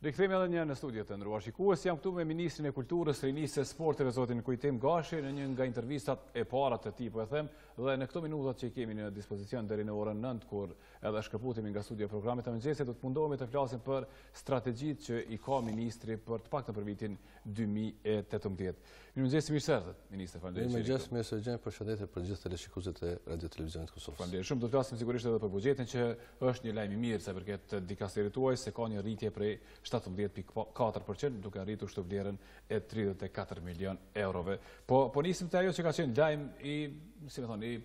Rikthehemi edhe një në studio të nderuar shikues. Jam këtu me ministrin e Kulturës, Rinisë e Sportit, zotin Kujtim Gashi, në një nga intervistat e para të tij, po e them, dhe në këto minutat që kemi në dispozicion deri në orën 9, kur edhe shkëputemi nga studio programit të mëngjesit, do të mundohemi të flasim për strategjitë që i ka ministri për të paktën për vitin 2018. Mëngjes, mirë se erdhët, ministre, faleminderit. Mëngjes, mirë se jeni, përshëndetje për gjithë teleshikuesit e Radio Televizionit të Kosovës. Faleminderit shumë. Do të flasim sigurisht edhe për buxhetin, që është një lajm i mirë sa përket dikasterit tuaj, se ka një rritje prej 17.4%, duke arritur shtë vlerën e 34 milion eurove. Po nisim të ajo që ka qenë lajm i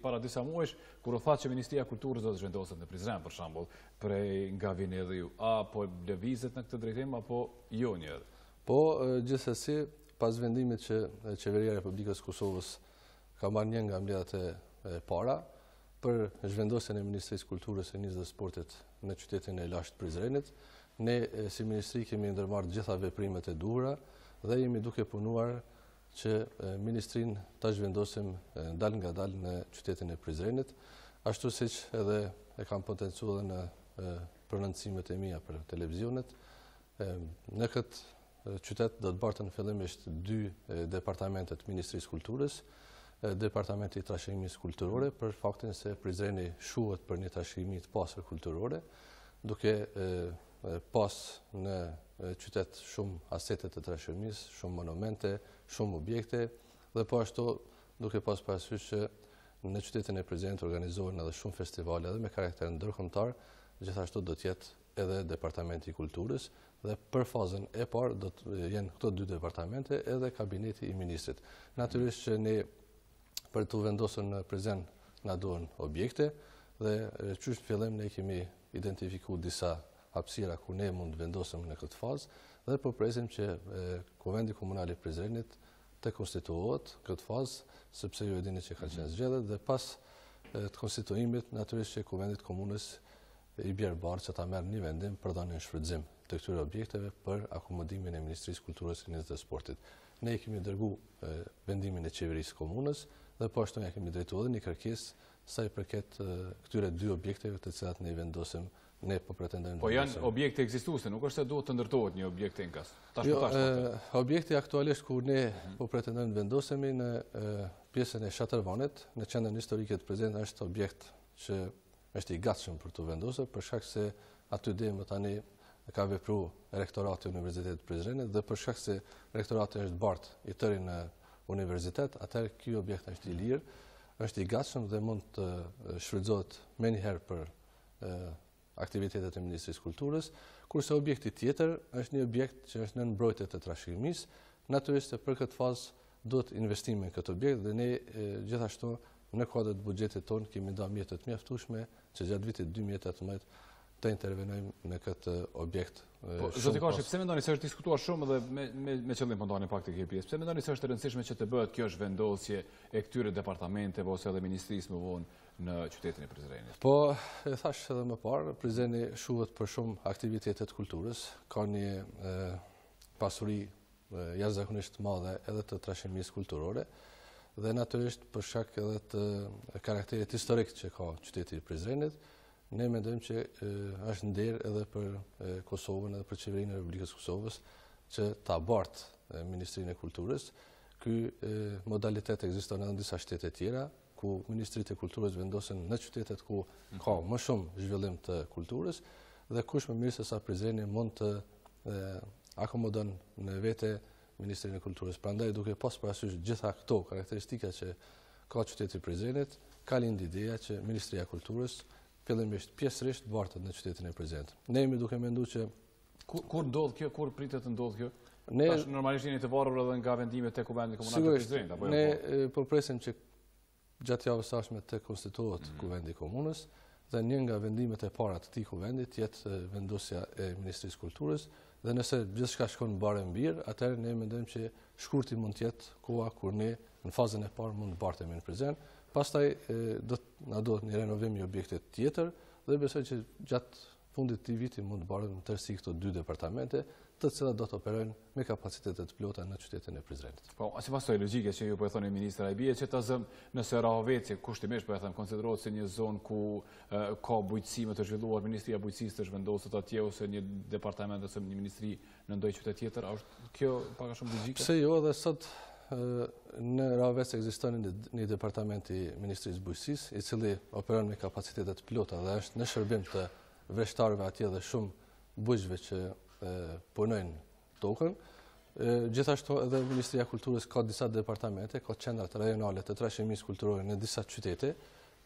para disa muajsh, kur u tha që Ministria e Kulturës do të zhvendoset në Prizren, për shembull, prej nga vini edhe ju. Apo lëvizet në këtë drejtim apo jo një? Po, gjithsesi, pas vendimit që Qeveria e Republikës Kosovës ka marrë një nga mbledhjet e para për zhvendosjen e Ministrisë Kulturës, Rinisë dhe Sportit në qytetin e lashtë Prizrenit, ne si ministri kemi ndërmarrë gjitha veprimet e duhura dhe jemi duke punuar që ministrin ta zhvendosim dal nga dal në qytetin e Prizrenit, ashtu siç edhe e kam potencuar në prononcimet e mia për televizionet. Në këtë qytet do të bartën fillimisht 2 departamentet Ministrisë Kulturës, Departamenti i Trashëgimisë Kulturore, për faktin se Prizreni shuhet për një trashëgimi të pastër kulturore, duke pas në qytet shumë asete të trashëgimisë, shumë monumente, shumë objekte, dhe po ashtu duke pas parasysh që në qytetin e Prizrenit organizohen edhe shumë festivale edhe me karakter ndërkombëtar, gjithashtu do të jetë edhe Departamenti i Kulturës, dhe për fazën e parë do të jenë këto 2 departamente edhe kabineti i ministrit. Natyrisht që ne për të vendosur në Prizren na duhen objekte dhe qysh fillim ne kemi identifikuar disa hapësira ku ne mund të vendosim në këtë fazë dhe po presim që Kuvendi Komunal i Prizrenit të konstituohet këtë fazë, sepse ju e dini që ka qenë zgjedhjet dhe pas të konstituimit natyrisht që Kuvendit Komunës i bjerë barë që ta merr një vendim për dhënien shfrytëzim të këtyre objekteve për akomodimin e Ministrisë Kulturës, Rinisë dhe Sportit. Ne kemi dërguar vendimin e qeverisë komunës dhe po ashtu ne kemi drejtuar edhe një kërkesë sa i përket këtyre 2 objekteve të cilat ne i vendosim, ne po pretendojmë. Po janë objekte ekzistuese, nuk është se duhet të ndërtohet një objekt enkas. Objekti aktualisht ku ne po pretendojmë të vendosemi në pjesën e Shatërvanit, në qendrën historike të Prizrenit, është objekt që është i gatshëm për të vendosur, për shkak se aty deri më tani ka vepruar rektorati i Universitetit të Prizrenit dhe për shkak se rektorati është bartë i tëri në universitet, atëherë ky objekt është i lirë, është i gatshëm dhe mund të shfrytëzohet menjëherë për aktivitetet e Ministrisë Kulturës, kurse objekti tjetër është një objekt që është në mbrojtje të trashëgimisë. Natyrisht për këtë fazë duhet investime në këtë objekt dhe ne gjithashtu në kuadër të buxhetit tonë kemi dhënë mjete të mjaftueshme që gjatë vitit 2018 të intervenojmë në këtë objekt. Zoti Gashi, pse mendoni se është diskutuar shumë dhe me qëllim po ndani pak të kësaj pjesë? Pse mendoni se është e rëndësishme që të bëhet kjo zhvendosje e këtyre departamenteve ose edhe ministrisë më vonë në qytetin e Prizrenit? Po, e thash edhe më parë, Prizreni shuhet për shumë aktivitete të kulturës, ka një pasuri jashtëzakonisht të madhe edhe të trashëgimisë kulturore dhe natyrisht për shkak edhe të karakterit historik që ka qyteti i Prizrenit, ne mendojmë që është nder edhe për Kosovën edhe për Qeverinë e Republikës Kosovës që ta bartë Ministrinë e Kulturës. Ky modalitet ekziston edhe në disa shtete tjera, ku Ministritë e Kulturës vendosen në qytetet ku ka më shumë zhvillim të kulturës dhe kush më mirë se sa Prizreni mund të akomodon në vete Ministrinë e Kulturës. Prandaj duke pas parasysh gjitha këto karakteristika që ka qyteti i Prizrenit, ka lind ideja që Ministria e Kulturës fillimisht pjesërisht bartet në qytetin e Prizrenit. Ne jemi duke menduar që kur ndodh kjo, kur pritet të ndodh kjo? Tash normalisht jeni të varur edhe nga vendimet tek Kuvendi Komunal të Prizrenit, apo jo? Ne po presim që gjatë javës së ardhshme të konstituohet Kuvendi i Komunës dhe një nga vendimet e para të këtij kuvendi jetë vendosja e Ministrisë Kulturës dhe nëse gjithçka shkon mbarë mirë, atëherë ne mendojmë që shkurti mund të jetë koha kur ne në fazën e parë mund të bartemi në Prizren. Pastaj na duhet një renovim i objektit tjetër dhe besoj që gjatë fundit të viti mund të barën në tërësi këto 2 departamente, të cilat do të operojnë me kapacitetet plota në qytetin e Prizrenit. Po, si pas toj logjike që ju po e thoni ministra, e bie që ta zëm nëse Rahoveci kushtimisht po e them konsiderohet si një zonë ku ka bujqësi më të zhvilluar, Ministria e Bujqësisë të zhvendosur atje ose një departament ose një ministri në ndonjë qytet tjetër, a është kjo pak a shumë logjike? Pse jo, edhe sot në Rahovec ekziston një departament i Ministrisë së Bujqësisë, i cili operon me kapacitetet plota dhe është në shërbim të vreshtarëve atje dhe shumë bujqëve që punojnë tokën. Gjithashtu edhe Ministria e Kulturës ka disa departamente, ka qendrat rajonale të trashëgimisë kulturore në disa qytete,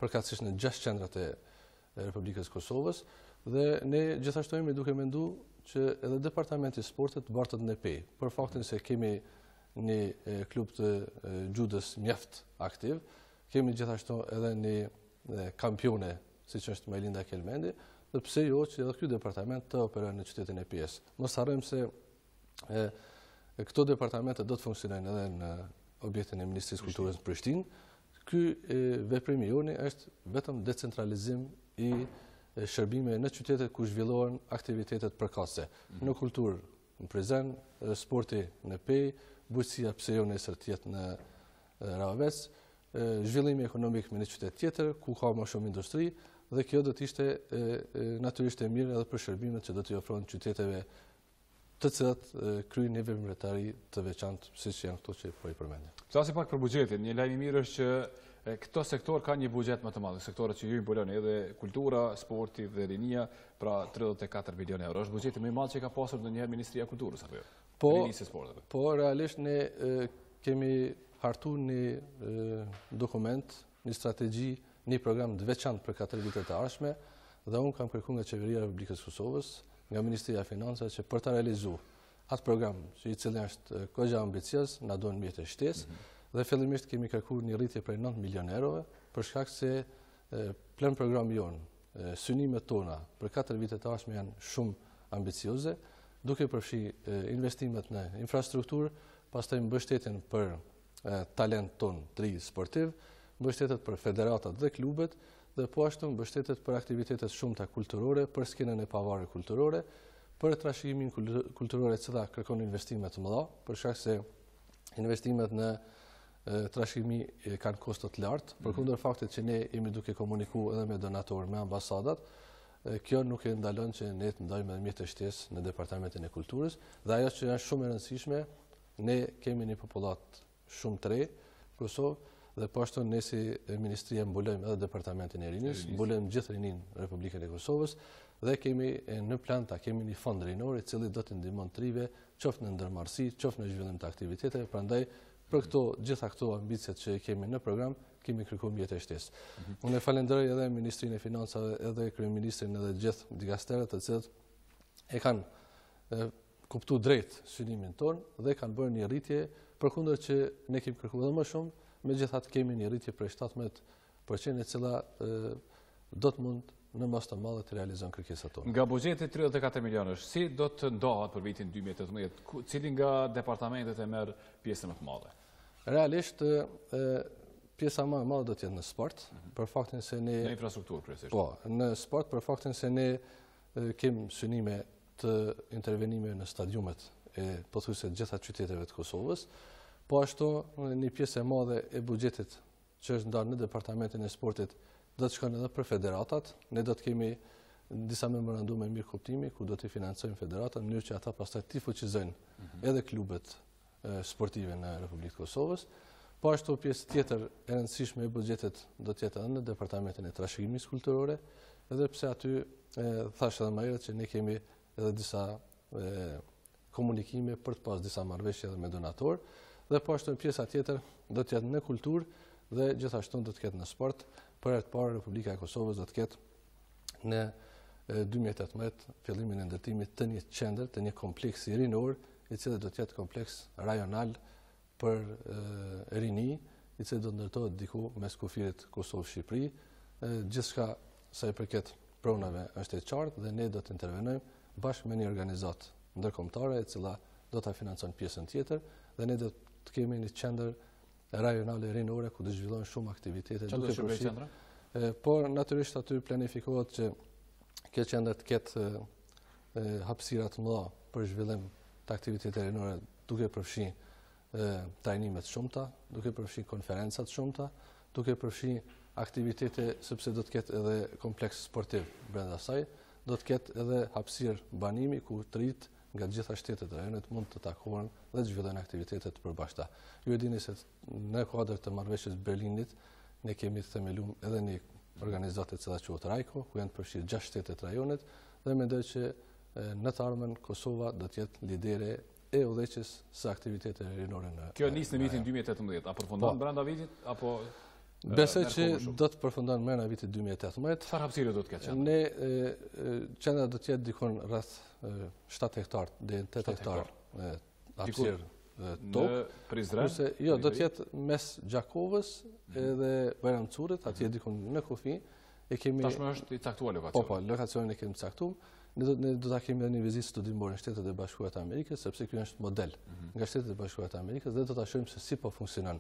përkatësisht në 6 qendrat e Republikës Kosovës, dhe ne gjithashtu jemi duke menduar që edhe departamenti i sportit bartet në pej, për faktin se kemi një klub të judës mjaft aktiv, kemi gjithashtu edhe një kampione, siç është Melinda Kelmendi, dhe pse jo që edhe ky departament të operojë në qytetin e Pjesë. Mos harrojmë se këto departamente do të funksionojnë edhe në objektin e Ministrisë Kulturës në Prishtinë. Ky veprimi joni është vetëm decentralizim i shërbimeve në qytetet ku zhvillohen aktivitetet përkatëse. Në kulturë në Prizren, sporti në Pej, bujqësia pse jo nesër të jetë në Rahovec, zhvillimi ekonomik me një qytet tjetër ku ka më shumë industri, dhe kjo do të ishte natyrisht e mirë edhe për shërbimet që do t'i ofrohen qyteteve të cilat kryejnë një veprimtari të veçantë, siç janë këto që po i përmendja. Flasim pak për buxhetin. Një lajm i mirë është që këto sektor ka një buxhet më të madh, sektorët që ju mbulon edhe kultura, sporti dhe rinia, pra 34 milion euro. Është buxheti më i madh që ka pasur ndonjëherë Ministria e Kulturës apo jo? Po, realisht ne kemi hartuar një dokument, një strategji, një program të veçantë për 4 vitet të ardhshme, dhe unë kam kërkuar nga Qeveria e Republikës Kosovës, nga Ministria e Financave që për ta realizuar atë program, i cili është kogja ambicioz, na duhen mjete shtesë, dhe fillimisht kemi kërkuar një rritje prej 9 milion eurove, për shkak se plan programi jonë, synimet tona për 4 vitet të ardhshme janë shumë ambicioze, duke përfshi investimet në infrastrukturë, pastaj mbështetjen për talent ton të ri sportiv, mbështetet për federatat dhe klubet, dhe po ashtu mbështetet për aktivitetet shumëta kulturore, për skenën e pavarur kulturore, për trashëgimin kulturor e cila kërkon investime të mëdha, për shkak se investimet në trashëgimi kanë kosto të lartë, përkundër faktit që ne jemi duke komunikuar edhe me donatorë, me ambasadat, kjo nuk e ndalon që ne të ndajmë edhe mjete shtesë në Departamentin e Kulturës, dhe ajo që është shumë e rëndësishme, ne kemi një popullat shumë të re, Kosovë, dhe po ashtu ne si Ministria mbulojmë edhe Departamentin e Rinisë, mbulojmë gjithë rinin Republikën e Kosovës, dhe kemi në plan ta kemi një fond rinor i cili do të ndihmon trive, qoftë në ndërmarrësi, qoftë në zhvillim të aktiviteteve, prandaj për gjitha këto ambicet që kemi në program, kemi kërkuar mjete shtesë. Unë e falenderoj edhe Ministrinë e Financave, edhe Kryeministrin, edhe gjithë dikasterët të cilët e kanë kuptuar drejt synimin ton dhe kanë bërë një rritje, përkundër që ne kemi kërkuar edhe më shumë, megjithatë kemi një rritje prej 17%, e cila do të mund në mas të madhe të realizon kërkesat tona. Nga buxheti 34 milionësh, si do të ndahet për vitin 2018? Cili nga departamentet e merr pjesën më të madhe? Realisht pjesa më e madhe do të jetë në sport, për faktin se ne në infrastrukturë kryesisht. Po, në sport për faktin se ne kemi synime të intervenime në stadiumet e pothuajse gjitha qyteteve të Kosovës. Po ashtu një pjesë e madhe e buxhetit që është ndarë në departamentin e sportit do të shkon edhe për federatat. Ne do të kemi disa memorandume mirë kuptimi ku do të financojmë federatat në mënyrë që ata pastaj të fuqizojnë edhe klubet sportive në Republikën e Kosovës. Po ashtu pjesë tjetër e rëndësishme e buxhetit do të jetë edhe në departamentin e trashëgimisë kulturore, edhe pse aty thash edhe më herët që ne kemi edhe disa komunikime për të pas disa marrëveshje edhe me donatorë, dhe po ashtu pjesa tjetër do të jetë në kulturë dhe gjithashtu do të ketë në sport. Për herë të parë Republika e Kosovës do të ketë në 2018 fillimin e ndërtimit të një qendër, të një kompleksi rinor, i cili do të jetë kompleks rajonal për rini, i cili do të ndërtohet diku mes kufirit Kosovë-Shqipëri. Gjithçka sa i përket pronave është e qartë dhe ne do të intervenojmë bashkë me një organizatë ndërkombëtare e cila do ta financon pjesën tjetër dhe ne do të kemi një qendër rajonale rinore ku do zhvillohen shumë aktivitete. Çfarë do shërbej qendra? Por natyrisht aty planifikohet që kjo qendër të ketë hapësira të mëdha për zhvillim të aktiviteteve rinore, duke përfshi trajnime të shumta, duke përfshi konferenca të shumta, duke përfshi aktivitete, sepse do të ketë edhe kompleks sportiv brenda saj, do të ketë edhe hapësirë banimi ku të rinjt nga gjitha shtetet e rajonit mund të takohen dhe të zhvillojnë aktivitete të përbashkëta. Ju e dini se në kuadër të marrëveshjes Berlinit ne kemi të themeluar edhe një organizatë e cila quhet RAIKO, ku janë të përfshirë 6 shtete të rajonit dhe mendoj që në të ardhmen Kosova do të jetë lidere e udhëheqjes së aktiviteteve rinore në. Kjo nis në vitin 2018, apo përfundon brenda vitit apo besoj që do të përfundon brenda vitit 2018. Çfarë hapësire do të ketë qendra? Ne qendra do të jetë dikon rreth 7 hektar deri në 8 hektar hapësirë tokë. Në Prizren? Jo, do të jetë mes Gjakovës edhe Bajramcurit, atje dikon në kufi. Tashmë është i caktuar lokacioni. Po, lokacionin e kemi caktuar. Ne do ta kemi edhe një vizitë studimore në Shtetet e Bashkuara të Amerikës, sepse ky është model nga Shtetet e Bashkuara të Amerikës dhe do ta shohim se si po funksionon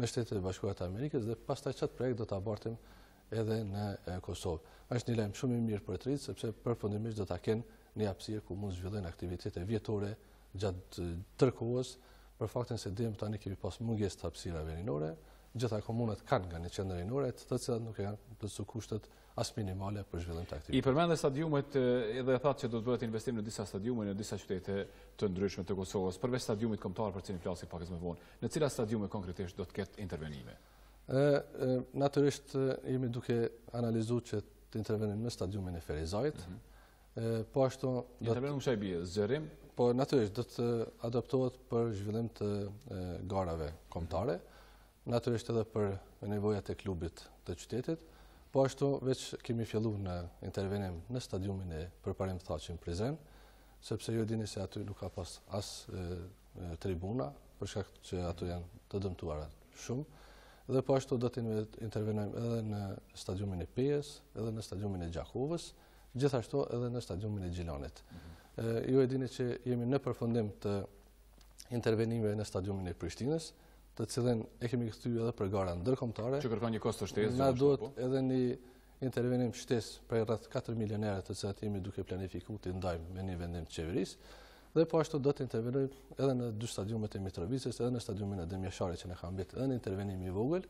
në Shtetet e Bashkuara të Amerikës dhe pastaj çat projekt do ta bartim edhe në Kosovë. Është një lajm shumë i mirë për të rinjt, sepse përfundimisht do ta kenë një hapësirë ku mund zhvillojnë aktivitete vjetore gjatë tërkohës, për faktin se deri tani kemi pas mungesë të hapësirave rinore, gjitha komunat kanë nga një qendër rinore, të cilat nuk kanë plotësuar kushtet as minimale për zhvillim të aktiviteteve. I përmendë stadiumet edhe thatë që do të bëhet investim në disa stadiume në disa qytete të ndryshme të Kosovës, përveç stadiumit kombëtar për cilin flasi pak më vonë. Në cilat stadiume konkretisht do të ketë intervenime? Natyrisht jemi duke analizuar që të intervenojmë në stadiumin e Ferizajit. Po ashtu intervenim çaj bie, zgjerim? Po natyrisht do të adaptohet për zhvillim të garave kombëtare, natyrisht edhe për nevojat e klubit të qytetit. Po ashtu veç kemi filluar në intervenim në stadiumin e përparim të thaqin Prizren, sepse ju dini se aty nuk ka pas as tribuna, për shkak që aty janë të dëmtuara shumë. Dhe po ashtu do të intervenojmë edhe në stadiumin e Pejës, edhe në stadiumin e Gjakovës, gjithashtu edhe në stadiumin e Gjilanit. Ju e dini që jemi në përfundim të intervenimeve në stadiumin e Prishtinës, të cilën e kemi kthyer edhe për gara ndërkombëtare. Që kërkon një kosto shtesë. Na duhet edhe një intervenim shtesë për rreth 4 milionerë të cilat jemi duke planifikuar të ndajmë me një vendim të qeverisë. Dhe po ashtu do të intervenojmë edhe në 2 stadiumet e Mitrovicës, edhe në stadiumin e Demjasharit që ne ka mbetë edhe në intervenim i vogël.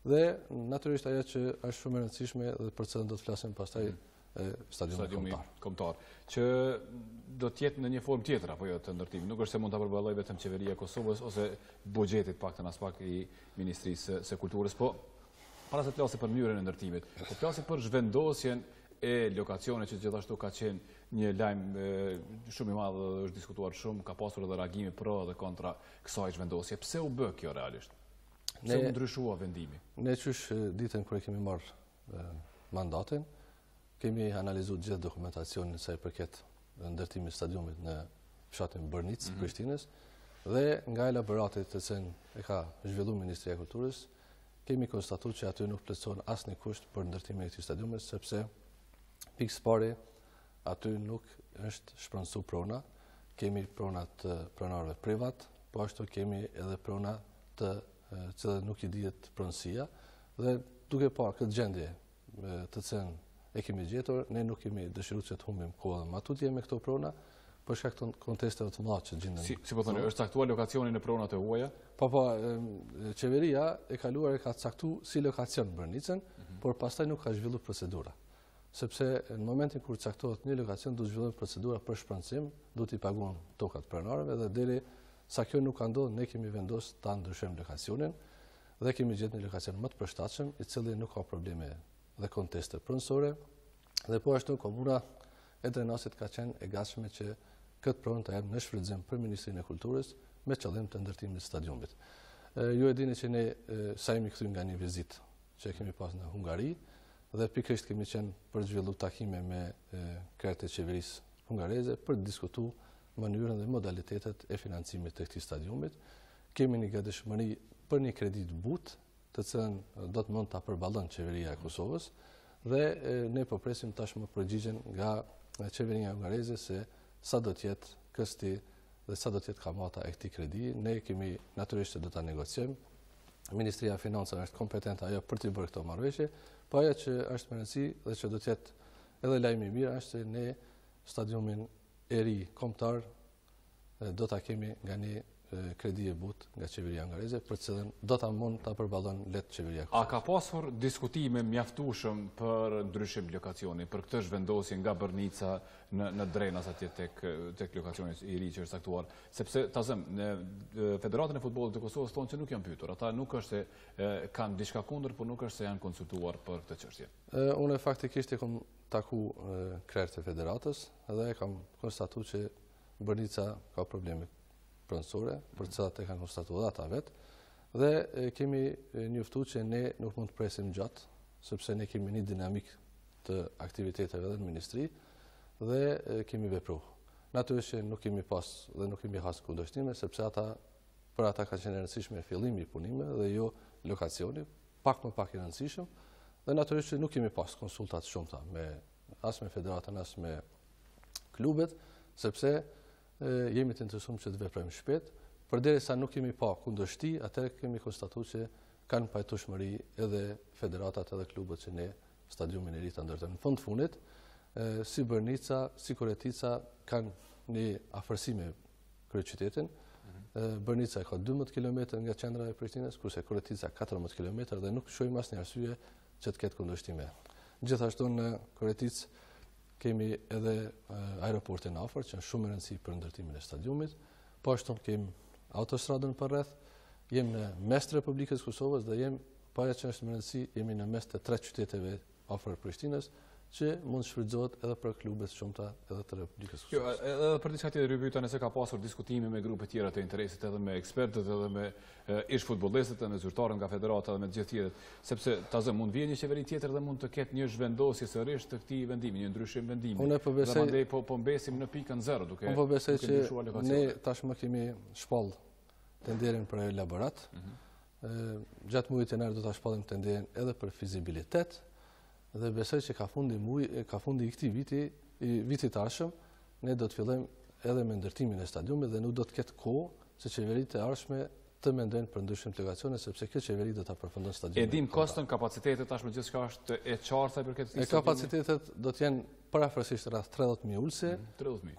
Dhe natyrisht ajo që është shumë e rëndësishme dhe për cilën do të flasim pastaj stadiumi kombëtar, që do të jetë në një formë tjetër apo jo të ndërtimit. Nuk është se mund ta përballojë vetëm qeveria e Kosovës ose buxheti paktën as pak i Ministrisë së Kulturës, po para se të flasim për mënyrën e ndërtimit, po flasim për zhvendosjen e lokacionit që gjithashtu ka qenë një lajm shumë i madh dhe është diskutuar shumë, ka pasur edhe reagime pro dhe kontra kësaj zhvendosje. Pse u bë kjo realisht? Pse u ndryshua vendimi? Ne qysh ditën kur kemi marrë mandatin, kemi analizuar gjithë dokumentacionin sa i përket ndërtimit të stadiumit në fshatin Bërnicë, Prishtinës, dhe nga elaboratet të cilën e ka zhvilluar Ministria e Kulturës, kemi konstatuar që aty nuk plotësohen asnjë kusht për ndërtimin e këtij stadiumi, sepse pikë pari aty nuk është shpronsuar prona, kemi prona të pronarëve privat, po ashtu kemi edhe prona të cilat nuk i dihet pronësia, dhe duke parë këtë gjendje të cilën e kemi gjetur, ne nuk kemi dëshiruar që të humbim kohën më tutje me këto prona, për shkak të kontesteve të mëdha që gjenden. Si po thonë, është caktuar lokacioni në pronat e huaja? Po, qeveria e kaluar e ka caktuar si lokacion Bërnicën, por pastaj nuk ka zhvilluar procedura. Sepse në momentin kur caktohet një lokacion, do të zhvillohet procedura për shpronësim, do t'i paguhen tokat pronarëve dhe deri sa kjo nuk ka ndodhur, ne kemi vendosur ta ndryshojmë lokacionin dhe kemi gjetur një lokacion më të përshtatshëm, i cili nuk ka probleme dhe konteste pronësore, dhe po ashtu komuna e Drenasit ka qenë e gatshme që këtë pronë të jap në shfrytëzim për Ministrinë e Kulturës me qëllim të ndërtimit të stadiumit. Ju e dini që ne sa jemi kthyer nga një vizitë që kemi pas në Hungari dhe pikërisht kemi qenë për të zhvilluar takime me krejt e qeverisë hungareze për të diskutuar mënyrën dhe modalitetet e financimit të këtij stadiumit. Kemi një gatishmëri për një kredi të butë, të cilën do të mund ta përballon qeveria e Kosovës, dhe ne po presim tashmë përgjigjen nga qeveria hungareze se sa do të jetë kësti dhe sa do të jetë kamata e këtij kredi. Ne kemi natyrisht do ta negociojmë. Ministria e Financave është kompetente ajo për të bërë këto marrëveshje, po ajo që është më rëndësi dhe që do të jetë edhe lajmi i mirë është se ne stadiumin e ri kombëtar do ta kemi nga ne kredi e but nga qeveria angareze, për cilën do ta mund ta përballon lehtë qeveria. A ka pasur diskutime mjaftueshëm për ndryshim lokacioni, për këtë zhvendosje nga Bërnica në Drenas atje tek lokacioni i ri që është saktuar, sepse tazëm në Federatën e Futbollit të Kosovës thonë që nuk janë pyetur. Ata nuk është se kanë diçka kundër, por nuk është se janë konsultuar për këtë çështje. Unë faktikisht e kam taku krerët e federatës dhe e kam konstatuar që Bërnica ka probleme pronësore, për cilat e kanë konstatuar ata vetë, dhe kemi njoftuar që ne nuk mund të presim gjatë, sepse ne kemi një dinamik të aktiviteteve dhe në ministri, dhe kemi vepruar. Natyrisht që nuk kemi pas dhe nuk kemi has kundërshtime, sepse për ata ka qenë e rëndësishme fillimi i punimeve dhe jo lokacioni, pak më pak i rëndësishëm, dhe natyrisht që nuk kemi pas konsultat shumëta as me federatën, as me klubet, sepse jemi të interesuar që të veprojmë shpejt, përderisa nuk kemi pa kundërshti, atëherë kemi konstatuar që kanë pajtueshmëri edhe federatat edhe klubet që ne stadiumin e ri ta ndërtojmë. Në fund fundit, si Bërnica, si Koretica kanë një afërsi me kryeqytetin. Bërnica ka 12 km nga qendra e Prishtinës, kurse Koretica 14 km dhe nuk shohim asnjë arsye që të ketë kundërshtime. Gjithashtu në Koreticë kemi edhe aeroportin afër, që është shumë e rëndësishme për ndërtimin e stadiumit. Po ashtu kemi autostradën përreth, jemi në mes të Republikës së Kosovës dhe jemi, para që është më rëndësi, jemi në mes të 3 qyteteve afër Prishtinës, që mund shfrytëzohet edhe për klubet shumëta edhe të Republikës së Kosovës. Edhe për diçka tjetër rrypyeta nëse ka pasur diskutime me grupe tjera të interesit, edhe me ekspertët, edhe me ish futbollistët, edhe me zyrtarët nga federata, edhe me të gjithë tjerët, sepse tazëm mund vjen një qeveri tjetër dhe mund të ketë një zhvendosje sërish të këtij vendimi, një ndryshim vendimi. Unë po besoj, dhe mandej po mbesim në pikën 0 duke. Unë po besoj që ne tashmë kemi shpall tenderin për elaborat. Gjatë muajit janar do ta shpallim tenderin edhe për fizibilitet. Dhe besoj që ka fundi i këtij viti të ardhshëm, ne do të fillojmë edhe me ndërtimin e stadiumit dhe nuk do të ketë kohë se qeveritë e ardhshme të mendojnë për ndryshim të lokacione, sepse kjo qeveri do ta përfundon stadiumin. E dim koston, kapacitetet tashmë gjithçka është e qartë për këtë stadium. Kapacitetet do të jenë parafërsisht rreth 30.000 ulëse,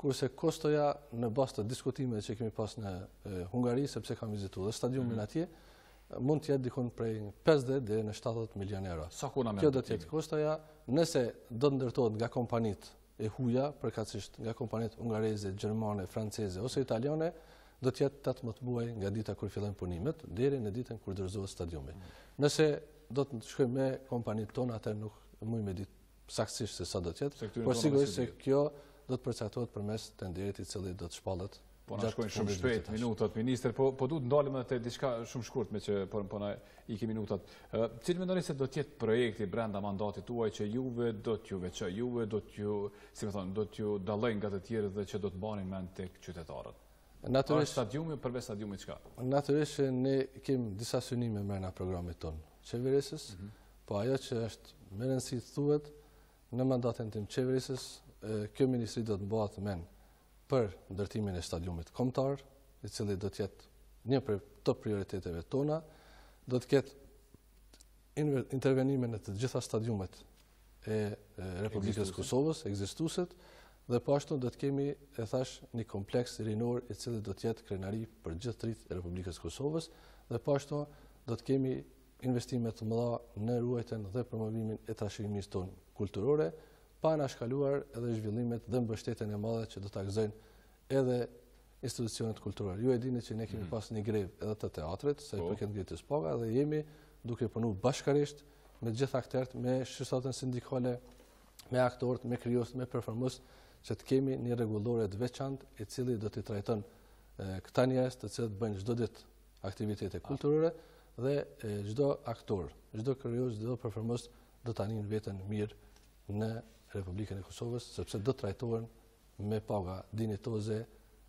kurse kostoja në bazë të diskutimeve që kemi pas në Hungari, sepse kam vizituar dhe stadiumin atje, mund të jetë dikon prej 50 deri në 70 milion euro. Kjo do të jetë kostoja, nëse do të ndërtohet nga kompanitë e huaja, përkatësisht nga kompanitë hungareze, gjermane, franceze ose italiane, do të jetë 18 muaj nga dita kur fillojnë punimet deri në ditën kur dorëzohet stadiumi. Nëse do të shkojmë me kompanitë tona, atë nuk mund me ditë saktësisht se sa do të jetë, por sigurisht se kjo do të përcaktohet përmes tenderit i cili do të shpallet. Po na shkojnë shumë shpejt minutat, ministër, po duhet ndalim edhe te diçka shumë shkurt me që po na ikin minutat. Cili mendoni se do të jetë projekti brenda mandatit tuaj që juve do t'ju veçoj, juve do t'ju, si më thon, do t'ju dallojnë nga të tjerët dhe që do të banin mend tek qytetarët? Natyrisht stadiumi përveç stadiumit çka? Natyrisht ne kemi disa synime brenda programit ton qeverisës, po ajo që është më rëndësi thuhet në mandatin tim qeverisës, kjo ministri do të mbahet mend për ndërtimin e stadiumit kombëtar, i cili do të jetë një prej top prioriteteve tona, do të ketë intervenime në të gjitha stadiumet e Republikës Kosovës, ekzistuesit, dhe po ashtu do të kemi, e thash, një kompleks rinor i cili do të jetë krenari për gjithë trit e Republikës Kosovës, dhe po ashtu do të kemi investime të mëdha në ruajtjen dhe promovimin e trashëgimisë tonë kulturore, pa na shkaluar edhe zhvillimet dhe mbështetjen e madhe që do ta gëzojnë edhe institucionet kulturore. Ju e dini që ne kemi pas një grevë edhe të teatrit, sa i përket ngritjes paga, dhe jemi duke punuar bashkërisht me të gjithë aktorët, me shoqatën sindikale, me aktorët, me krijuesët, me performues, që të kemi një rregullore të veçantë i cili do t'i trajton këta njerëz të cilët bëjnë çdo ditë aktivitete kulturore dhe çdo aktor, çdo krijues, çdo performues do ta ninë veten mirë në Republikën e Kosovës, sepse do trajtohen me paga dinjitoze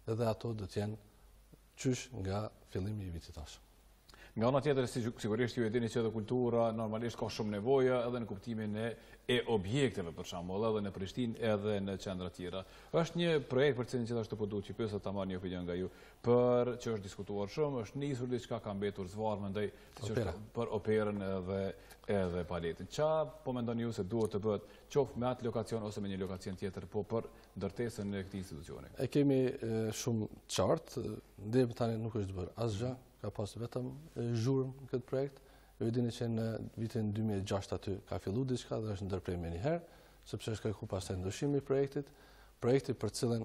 dhe ato do të jenë qysh nga fillimi i vitit tashëm. Nga ana tjetër, sigurisht ju e dini që edhe kultura normalisht ka shumë nevoja edhe në kuptimin e objekteve, për shembull, edhe në Prishtinë, edhe në qendra tjera. Është një projekt për cilin gjithashtu po duhet që pyesa ta marrë një opinion nga ju, për që është diskutuar shumë, është nisur diçka ka mbetur zvarr mendoj për operën edhe paletin. Qa po mendoni ju se duhet të bëhet qoftë me atë lokacion ose me një lokacion tjetër, po për ndërtesën e këtij institucioni? E kemi shumë qartë, deri tani nuk është bërë asgjë, ka pas vetëm zhurmë në këtë projekt. Ju dini që në vitin 2006 aty ka filluar diçka dhe është ndërprerje një herë, sepse është kërkuar pastaj ndryshimi i projektit. Projekti për cilën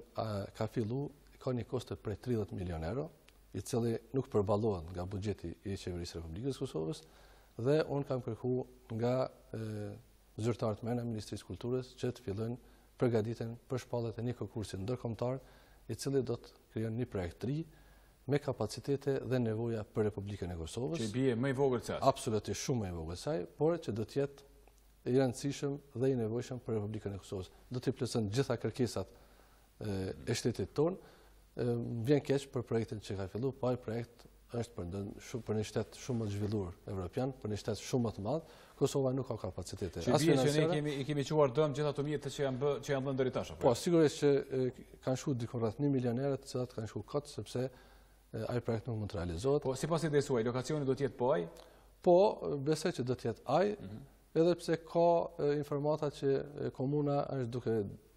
ka filluar ka një kosto prej 30 milion euro, i cili nuk përballohet nga buxheti i qeverisë së Republikës Kosovës, dhe unë kam kërkuar nga zyrtarët mëna Ministrisë Kulturës që të fillojnë përgatitjen për shpalljet e një konkursi ndërkombëtar, i cili do të krijon një projekt të ri me kapacitete dhe nevoja për Republikën e Kosovës. Që i bie më i vogël se asaj. Absolutisht shumë më i vogël se asaj, por që do të jetë i rëndësishëm dhe i nevojshëm për Republikën e Kosovës. Do të plotëson gjitha kërkesat e shtetit tonë. Vjen keq për projektin që ka filluar, po ai projekt është për një shtet shumë më të zhvilluar evropian, për një shtet shumë më të madh. Kosova nuk ka kapacitete. Që bie që ne kemi quar dëm gjithë ato mjete që janë dhënë deri tash apo? Po, sigurisht që kanë shkuar diku rreth 1 milion euro, të cilat kanë shkuar kot sepse ai projekt nuk mund të realizohet. Po, sipas idesë suaj, lokacioni do të jetë po ai? Po, besoj që do të jetë ai, edhe pse ka informata që komuna është duke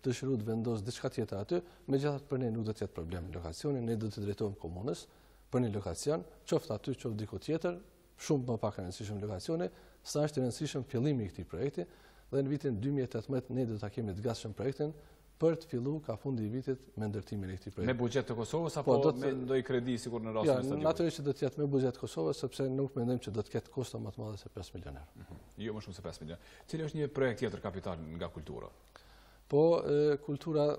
dëshiruar të vendosë diçka tjetër aty, megjithatë për ne nuk do të jetë problem lokacioni, ne do të drejtohemi komunës për një lokacion, qoftë aty, qoftë diku tjetër, shumë më pak e rëndësishëm lokacioni, sa është i rëndësishëm fillimi i këtij projekti, dhe në vitin 2018 ne do ta kemi të gatshëm projektin për të filluar ka fundi i vitit me ndërtimin e këtij projekti. Me buxhet të Kosovës apo me ndonjë kredi sikur në rastin e stadionit? Ja, natyrisht që do të jetë me buxhet të Kosovës, sepse nuk mendojmë që do të ketë kosto më të mëdha se 5 milion euro. Jo më shumë se 5 milion. Cili është një projekt tjetër kapital nga kultura? Po, kultura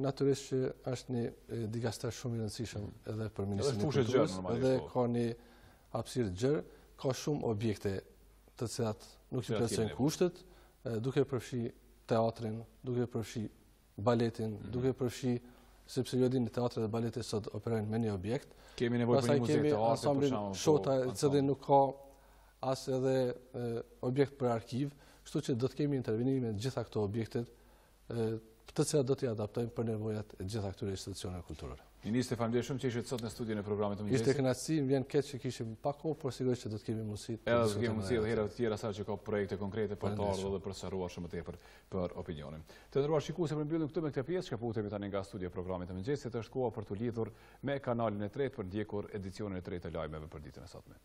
natyrisht që është një dikaster shumë i rëndësishëm edhe për Ministrinë e Kulturës, edhe ka një hapësirë gjerë, ka shumë objekte të cilat nuk i plotësojnë kushtet, duke përfshi teatrin, duke përfshi baletin, duke përfshi, sepse ju dini teatri dhe baleti sot operojnë me një objekt. Kemi nevojë për një muze të artit për shembull. Shota, i cili nuk ka as edhe objekt për arkiv, kështu që do të kemi intervenime në gjitha këto objektet, të cilat do t'i adaptojmë për nevojat e gjitha këtyre institucioneve kulturore. Ministre, faleminderit shumë që ishit sot në studion e programit të Mëngjesit. Ishte kënaqësi, më vjen keq që kishim pak kohë, por sigurisht që do të kemi mundësi. Edhe do të kemi mundësi edhe herë të tjera sa që ka projekte konkrete për të ardhur dhe për të sqaruar shumë më tepër për opinionin. Të nderuar shikues, për mbyllim këtu me këtë pjesë, shkëputemi tani nga studio e programit të Mëngjesit, është koha për të lidhur me kanalin e tretë për ndjekur edicionin e tretë të lajmeve për ditën e sotme.